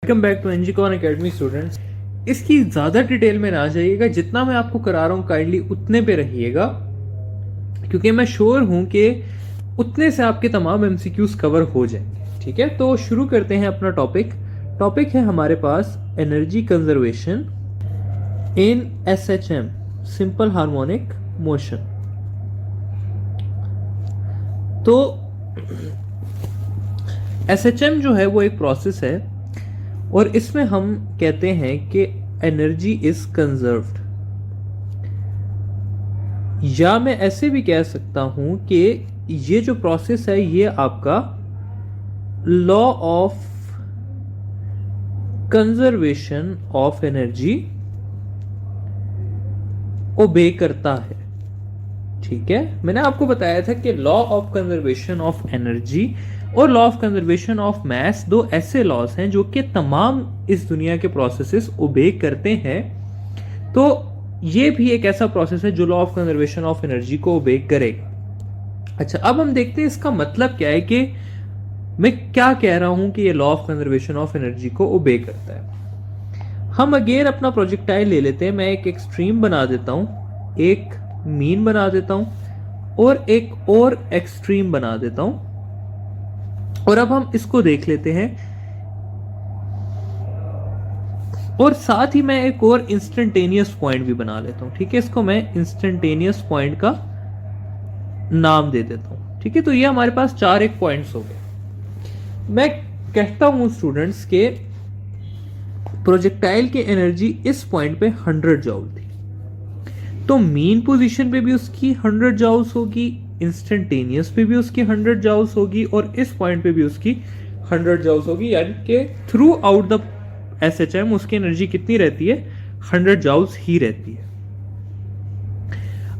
Welcome back to एनजीकॉन academy students. इसकी ज़्यादा डिटेल में ना जाइएगा, जितना मैं आपको करा रहा हूँ काइंडली उतने पे रहिएगा, क्योंकि मैं श्योर हूँ कि उतने से आपके तमाम एमसीक्यूज कवर हो जाएंगे। ठीक है, तो शुरू करते हैं अपना टॉपिक है हमारे पास energy conservation in SHM, simple harmonic motion. तो एसएचएम जो है वो एक प्रोसेस है और इसमें हम कहते हैं कि एनर्जी इज कंजर्व्ड, या मैं ऐसे भी कह सकता हूं कि ये जो प्रोसेस है ये आपका law of conservation of energy obey करता है। ठीक है, मैंने आपको बताया था कि law of conservation of energy और law of conservation of mass दो ऐसे लॉज हैं जो कि तमाम इस दुनिया के प्रोसेसेस ओबे करते हैं। तो ये भी एक ऐसा प्रोसेस है जो law of conservation of energy को ओबे करेगा। अच्छा, अब हम देखते हैं इसका मतलब क्या है, कि मैं क्या कह रहा हूं कि ये law of conservation of energy को ओबे करता है। हम अगेन अपना प्रोजेक्टाइल ले लेते हैं। मैं एक एक्सट्रीम बना देता हूं, एक मीन बना देता हूं और एक और एक्सट्रीम बना देता हूं, और अब हम इसको देख लेते हैं। और साथ ही मैं एक और इंस्टेंटेनियस पॉइंट भी बना लेता हूं। ठीक है, इसको मैं इंस्टेंटेनियस पॉइंट का नाम दे देता हूं। ठीक है, तो ये हमारे पास चार एक पॉइंट्स हो गए। मैं कहता हूं स्टूडेंट्स के प्रोजेक्टाइल की एनर्जी इस पॉइंट पे 100 जॉउल थी, तो मीन पोजीशन पे भी उसकी 100 जॉउल्स होगी, इंस्टेंटेनियस पे भी उसकी 100 जॉउल्स होगी, और इस पॉइंट पे भी उसकी 100 जॉउल्स होगी। यानी कि थ्रू आउट द एसएचएम उसकी एनर्जी कितनी रहती है? 100 जॉउल्स ही रहती है।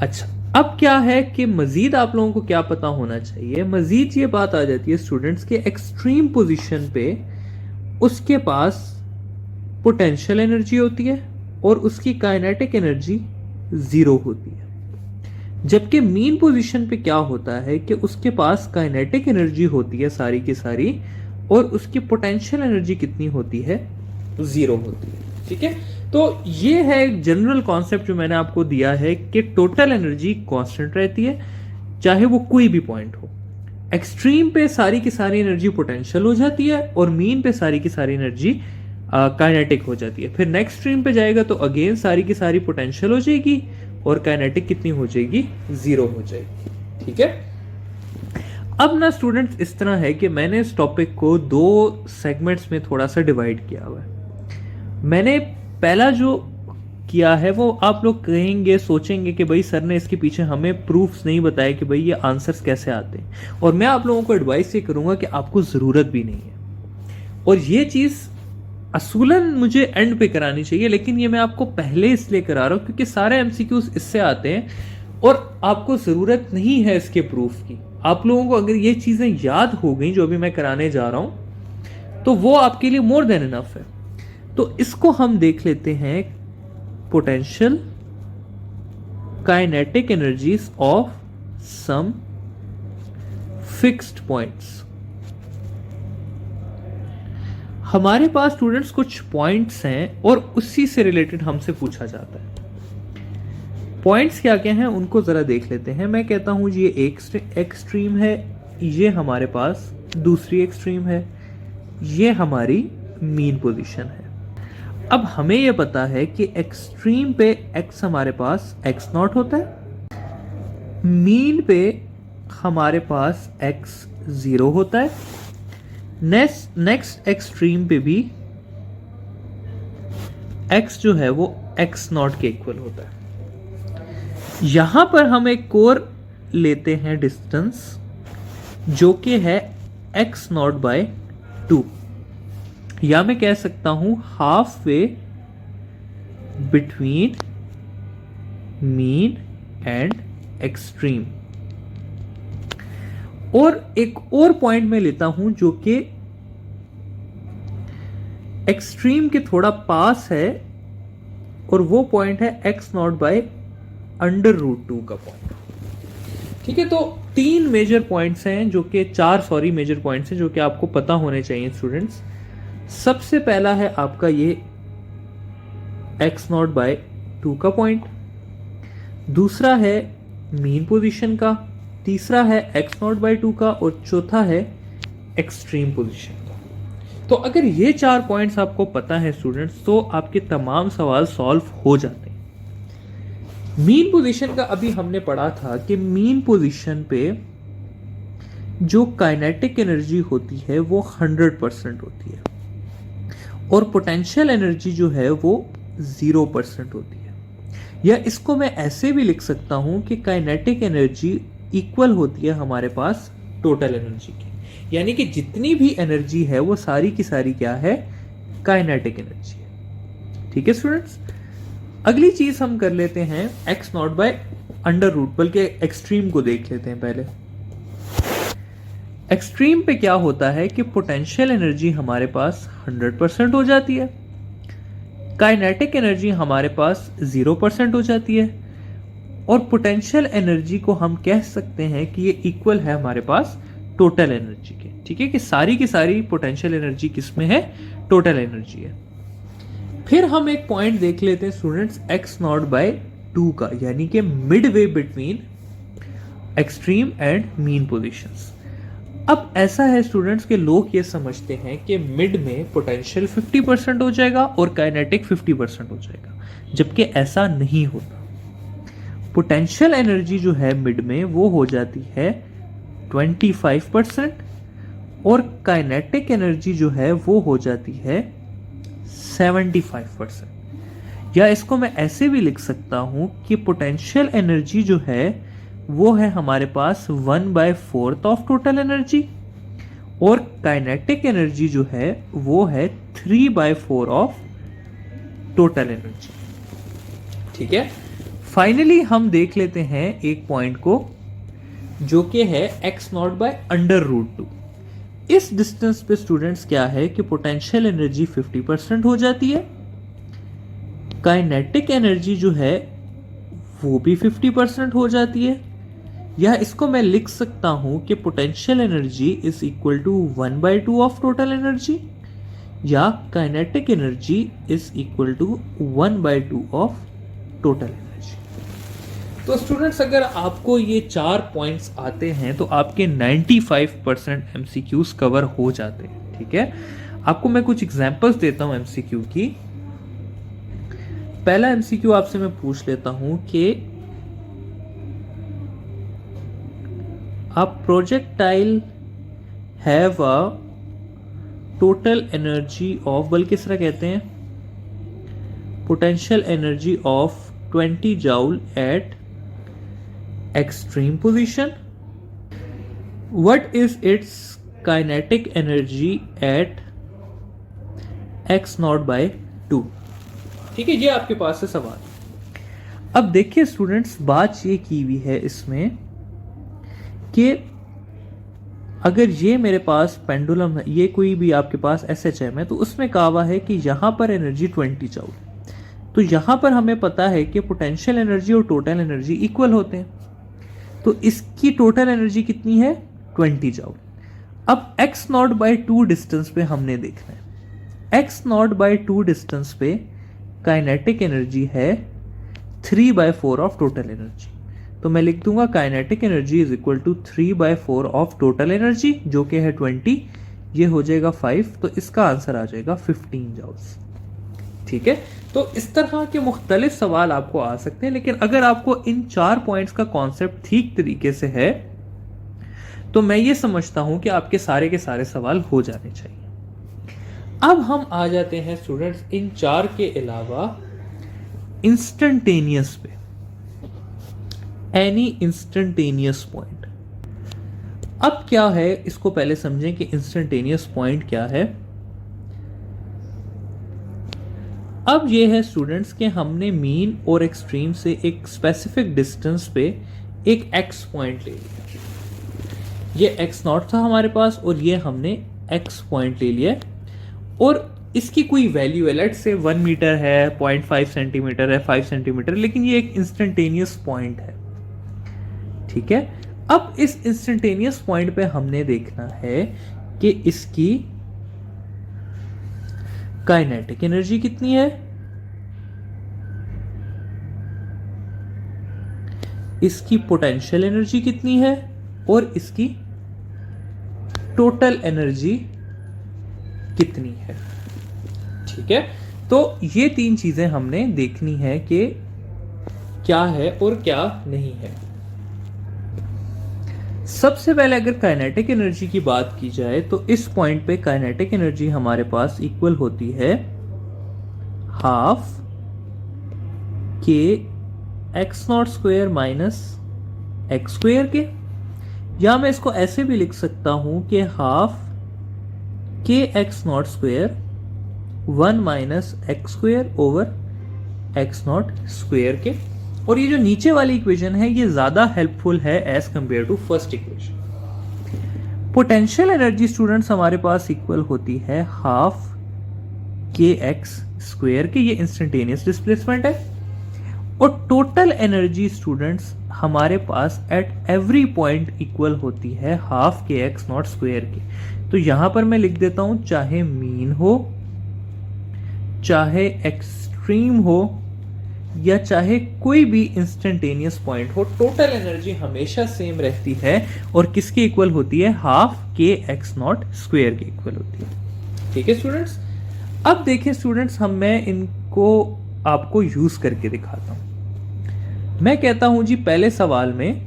अच्छा, अब क्या है कि मजीद आप लोगों को क्या पता होना चाहिए? मजीद ये बात आ जाती है स्टूडेंट्स के एक्सट्रीम पोजीशन पे उसके पास पोटेंशियल एनर्जी होती है और उसकी काइनेटिक एनर्जी 0 होती है। जबकि मीन पोजीशन पे क्या होता है कि उसके पास काइनेटिक एनर्जी होती है सारी की सारी, और उसकी पोटेंशियल एनर्जी कितनी होती है? 0 होती है। ठीक है, तो ये है एक जनरल कॉन्सेप्ट जो मैंने आपको दिया है कि टोटल एनर्जी कांस्टेंट रहती है चाहे वो कोई भी पॉइंट हो। एक्सट्रीम पे सारी की सारी एनर्जी पोटेंशियल हो जाती है और मीन पे सारी की सारी एनर्जी काइनेटिक हो जाती है। फिर नेक्स्ट एक्सट्रीम पे जाएगा तो अगेन सारी की सारी पोटेंशियल हो जाएगी और काइनेटिक कितनी हो जाएगी? 0 हो जाएगी। ठीक है, अब ना स्टूडेंट्स इस तरह है कि मैंने इस टॉपिक को 2 सेगमेंट्स में थोड़ा सा डिवाइड किया हुआ है। मैंने पहला जो किया है वो आप लोग कहेंगे, सोचेंगे कि भाई सर ने इसके पीछे हमें प्रूफ्स नहीं बताया कि भाई ये आंसर्स कैसे आते हैं, और मैं आप लोगों को एडवाइस ये करूंगा कि आपको जरूरत भी नहीं है, और ये चीज असूलन मुझे एंड पे करानी चाहिए, लेकिन ये मैं आपको पहले इसलिए करा रहा हूं क्योंकि सारे एमसीक्यूज इससे आते हैं और आपको जरूरत नहीं है इसके प्रूफ की। आप लोगों को अगर ये चीजें याद हो गई जो अभी मैं कराने जा रहा हूं तो वो आपके लिए मोर देन इनफ है। तो इसको हम देख लेते हैं, potential kinetic energies of some fixed points. हमारे पास स्टूडेंट्स कुछ पॉइंट्स हैं और उसी से रिलेटेड हमसे पूछा जाता है। पॉइंट्स क्या क्या हैं उनको जरा देख लेते हैं। मैं कहता हूं ये एक एक्सट्रीम है, ये हमारे पास दूसरी एक्सट्रीम है, ये हमारी मीन पोजीशन है। अब हमें यह पता है कि एक्सट्रीम पे एक्स हमारे पास एक्स नॉट होता है, मीन पे हमारे पास एक्स 0 होता है, नेक्स्ट एक्सट्रीम पे भी x जो है वो x नॉट के इक्वल होता है। यहां पर हम एक और लेते हैं डिस्टेंस जो कि है x नॉट बाय 2, या मैं कह सकता हूं half way between mean and extreme. और एक और पॉइंट में लेता हूं जो कि एक्सट्रीम के थोड़ा पास है, और वो पॉइंट है x नॉट बाय √2 का पॉइंट। ठीक है, तो 3 मेजर पॉइंट्स हैं जो कि 4 मेजर पॉइंट्स हैं जो कि आपको पता होने चाहिए स्टूडेंट्स। सबसे पहला है आपका ये x0/2 का पॉइंट, दूसरा है मीन पोजीशन का, तीसरा है x0/2 का और चौथा है एक्सट्रीम पोजीशन का। तो अगर ये 4 पॉइंट्स आपको पता है स्टूडेंट्स, तो आपके तमाम सवाल सॉल्व हो जाते हैं। मीन पोजीशन का अभी हमने पढ़ा था कि मीन पोजीशन पे जो काइनेटिक एनर्जी होती है वो 100% होती है और पोटेंशियल एनर्जी जो है वो 0% होती है। या इसको मैं ऐसे भी लिख सकता हूं कि काइनेटिक एनर्जी इक्वल होती है हमारे पास टोटल एनर्जी की, यानी कि जितनी भी एनर्जी है वो सारी की सारी क्या है, काइनेटिक एनर्जी है। ठीक है स्टूडेंट्स, अगली चीज हम कर लेते हैं x0/√, बल्कि एक्सट्रीम को देख लेते हैं पहले। एक्सट्रीम पे क्या होता है कि पोटेंशियल एनर्जी हमारे पास 100% हो जाती है, काइनेटिक एनर्जी हमारे पास 0% हो जाती है और पोटेंशियल एनर्जी को हम कह सकते हैं कि ये इक्वल है हमारे पास टोटल एनर्जी के। ठीक है, कि सारी की सारी पोटेंशियल एनर्जी किसमें है, टोटल एनर्जी है। फिर हम एक पॉइंट देख लेते हैं स्टूडेंट्स x0/2 का, यानी कि mid way between extreme and mean positions. अब ऐसा है स्टूडेंट्स के लोग ये समझते हैं कि मिड में पोटेंशियल 50% हो जाएगा और काइनेटिक 50% हो जाएगा, जबकि ऐसा नहीं होता। पोटेंशियल एनर्जी जो है मिड में वो हो जाती है 25% और काइनेटिक एनर्जी जो है वो हो जाती है 75%। या इसको मैं ऐसे भी लिख सकता हूं कि पोटेंशियल एनर्जी जो है वो है हमारे पास 1/4 ऑफ टोटल एनर्जी और काइनेटिक एनर्जी जो है वो है 3/4 ऑफ टोटल एनर्जी। ठीक है, फाइनली हम देख लेते हैं एक पॉइंट को जो कि है x0/√2। इस डिस्टेंस पे स्टूडेंट्स क्या है कि पोटेंशियल एनर्जी 50% हो जाती है, काइनेटिक एनर्जी जो है वो भी 50% हो जाती है। या इसको मैं लिख सकता हूं कि potential energy is equal to 1/2 of total energy या kinetic energy is equal to 1/2 of total energy. तो स्टूडेंट्स अगर आपको ये 4 पॉइंट्स आते हैं तो आपके 95% एमसीक्यूज कवर हो जाते हैं। ठीक है, आपको मैं कुछ एग्जांपल्स देता हूं एमसीक्यू की। पहला एमसीक्यू आपसे मैं पूछ लेता हूं कि a projectile have a total energy of, बल्कि इस तरह कहते हैं, potential energy of 20 joule at extreme position. What is its kinetic energy at x0/2? ठीक है, ये आपके पास है सवाल। अब देखिए स्टूडेंट्स, बात ये की हुई है इसमें कि अगर ये मेरे पास पेंडुलम है, ये कोई भी आपके पास SHM है, तो उसमें कहा हुआ है कि यहां पर एनर्जी 20 जूल, तो यहां पर हमें पता है कि पोटेंशियल एनर्जी और टोटल एनर्जी इक्वल होते हैं, तो इसकी टोटल एनर्जी कितनी है, 20 जूल। अब x0/2 डिस्टेंस पे हमने देखना है, x0/2 डिस्टेंस पे काइनेटिक एनर्जी है 3/4 ऑफ टोटल एनर्जी, तो मैं लिख दूंगा kinetic energy is equal to 3/4 of total energy जो कि है 20, ये हो जाएगा 5, तो इसका आंसर आ जाएगा 15 जूल्स। ठीक है, तो इस तरह के मुख्तलिफ सवाल आपको आ सकते हैं, लेकिन अगर आपको इन 4 पॉइंट्स का कॉन्सेप्ट ठीक तरीके से है तो मैं ये समझता हूं कि आपके सारे के सारे सवाल हो जाने चाहिए। अब हम आ जाते हैं स्टूडेंट्स इन 4 के अलावा इंस्टेंटेनियस पे, एनी इंस्टेंटेनियस पॉइंट। अब क्या है, इसको पहले समझें कि इंस्टेंटेनियस पॉइंट क्या है। अब ये है स्टूडेंट्स कि हमने मीन और एक्सट्रीम से एक स्पेसिफिक डिस्टेंस पे एक एक्स पॉइंट ले लिया, ये x0 था हमारे पास और ये हमने x पॉइंट ले लिया और इसकी कोई वैल्यू है, लेट से 1 मीटर है, 0.5 सेंटीमीटर है, 5 सेंटीमीटर, लेकिन ये एक इंस्टेंटेनियस पॉइंट है। ठीक है, अब इस इंस्टेंटेनियस पॉइंट पे हमने देखना है कि इसकी काइनेटिक एनर्जी कितनी है, इसकी पोटेंशियल एनर्जी कितनी है, और इसकी टोटल एनर्जी कितनी है। ठीक है, तो ये तीन चीजें हमने देखनी है कि क्या है और क्या नहीं है। सबसे पहले अगर काइनेटिक एनर्जी की बात की जाए तो इस पॉइंट पे काइनेटिक एनर्जी हमारे पास इक्वल होती है half K x naught square minus x square के, या मैं इसको ऐसे भी लिख सकता हूं कि half K x naught square 1 minus x square over x naught square के। और ये जो नीचे वाली इक्वेशन है ये ज्यादा हेल्पफुल है as compare to first equation. Potential energy students हमारे पास इक्वल होती है हाफ के एक्स स्क्वेयर के, ये इंस्टेंटेनियस डिस्प्लेसमेंट है। और टोटल एनर्जी स्टूडेंट्स हमारे पास एट एवरी पॉइंट इक्वल होती है half K x naught square के। तो यहां पर मैं लिख देता हूं, चाहे मीन हो, चाहे एक्सट्रीम हो, या चाहे कोई भी इंस्टेंटेनियस पॉइंट हो, टोटल एनर्जी हमेशा सेम रहती है और किसके इक्वल होती है, half K x naught square के इक्वल होती है। ठीक है स्टूडेंट्स, अब देखें स्टूडेंट्स, मैं इनको आपको यूज करके दिखाता हूं। मैं कहता हूं जी पहले सवाल में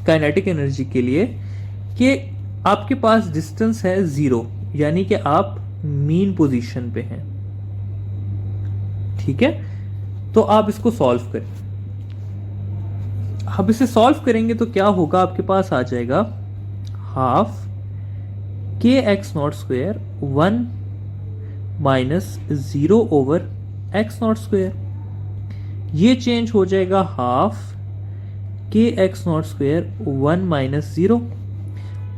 काइनेटिक एनर्जी के लिए कि आपके पास डिस्टेंस है 0, यानी कि आप मीन पोजीशन पे हैं। ठीक है, तो आप इसको सॉल्व करें। अब इसे सॉल्व करेंगे तो क्या होगा, आपके पास आ जाएगा half K x naught square 1 minus 0 over x naught square. ये चेंज हो जाएगा half K x naught square 1 minus 0,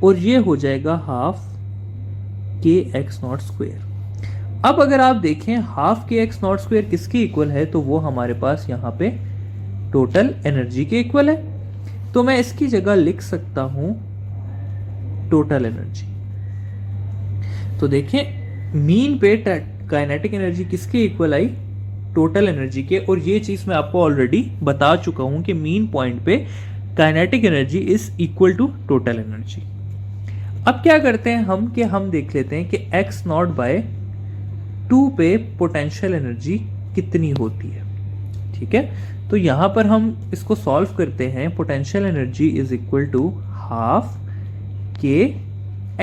और ये हो जाएगा half K x naught square. अब अगर आप देखें half K x naught square किसके इक्वल है, तो वो हमारे पास यहां पे टोटल एनर्जी के इक्वल है। तो मैं इसकी जगह लिख सकता हूं टोटल एनर्जी। तो देखें मीन पे काइनेटिक एनर्जी किसके इक्वल आई, टोटल एनर्जी के। और ये चीज मैं आपको ऑलरेडी बता चुका हूं कि मीन पॉइंट पे kinetic energy is equal to total energy. अब क्या करते हैं हम कि हम देख लेते हैं कि एक्स नॉट बाय 2 पे पोटेंशियल एनर्जी कितनी होती है। ठीक है, तो यहां पर हम इसको सॉल्व करते हैं। Potential energy is equal to half K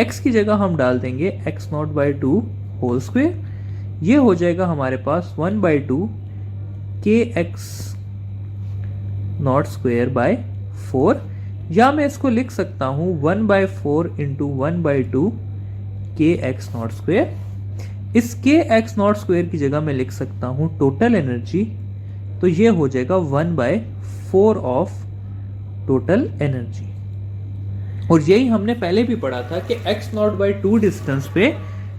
x की जगह हम डाल देंगे x naught by 2 whole square. ये हो जाएगा हमारे पास 1 बाय 2 के एक्स नॉट स्क्वेयर बाय 4, या मैं इसको लिख सकता हूं 1 बाय 4 इंटू 1 बाय 2 के एक्स नॉट स्क्वेयर। इस के एक्स नॉट स्क्वेयर की जगह मैं लिख सकता हूं टोटल एनर्जी, तो ये हो जाएगा 1 बाय 4 ऑफ टोटल एनर्जी। और यही हमने पहले भी पढ़ा था कि एक्स नॉट बाय 2 डिस्टेंस पे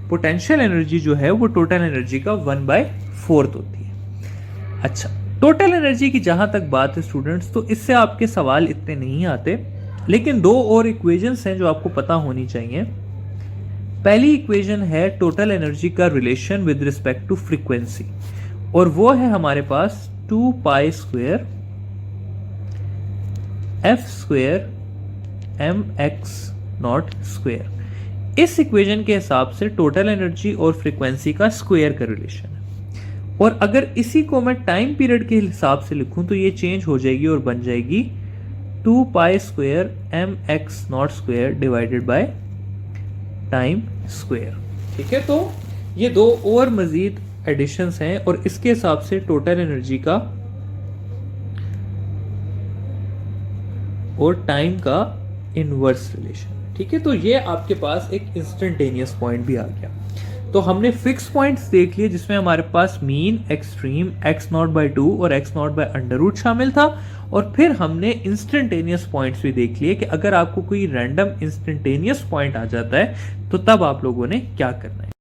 पोटेंशियल एनर्जी जो है वो टोटल एनर्जी का 1 बाय 4 होती है। अच्छा, टोटल एनर्जी की जहां तक बात है स्टूडेंट्स, तो इससे आपके सवाल इतने नहीं आते, लेकिन 2 और इक्वेशंस हैं जो आपको पता होनी चाहिए। पहली इक्वेशन है टोटल एनर्जी का relation with respect to frequency, और वो है हमारे पास 2 pi square F square M x naught square. इस इक्वेशन के हिसाब से टोटल एनर्जी और फ्रीक्वेंसी का स्क्वेयर का रिलेशन है। और अगर इसी को मैं टाइम पीरियड के हिसाब से लिखूं तो ये चेंज हो जाएगी और बन जाएगी 2 pi square M x naught square divided by time square. ठीक है, तो ये 2 और मजीद एडिशंस हैं और इसके हिसाब से टोटल एनर्जी का और टाइम का इनवर्स रिलेशन। ठीक है, तो ये आपके पास एक इंस्टेंटेनियस पॉइंट भी आ गया। तो हमने फिक्स पॉइंट्स देख लिए जिसमें हमारे पास mean, extreme, x naught by 2 और x naught by under root शामिल था। और फिर हमने इंस्टेंटेनियस पॉइंट्स भी देख लिए कि अगर आपको कोई रैंडम इंस्टेंटेनियस पॉइंट आ जाता है तो तब आप लोगों ने क्या करना है।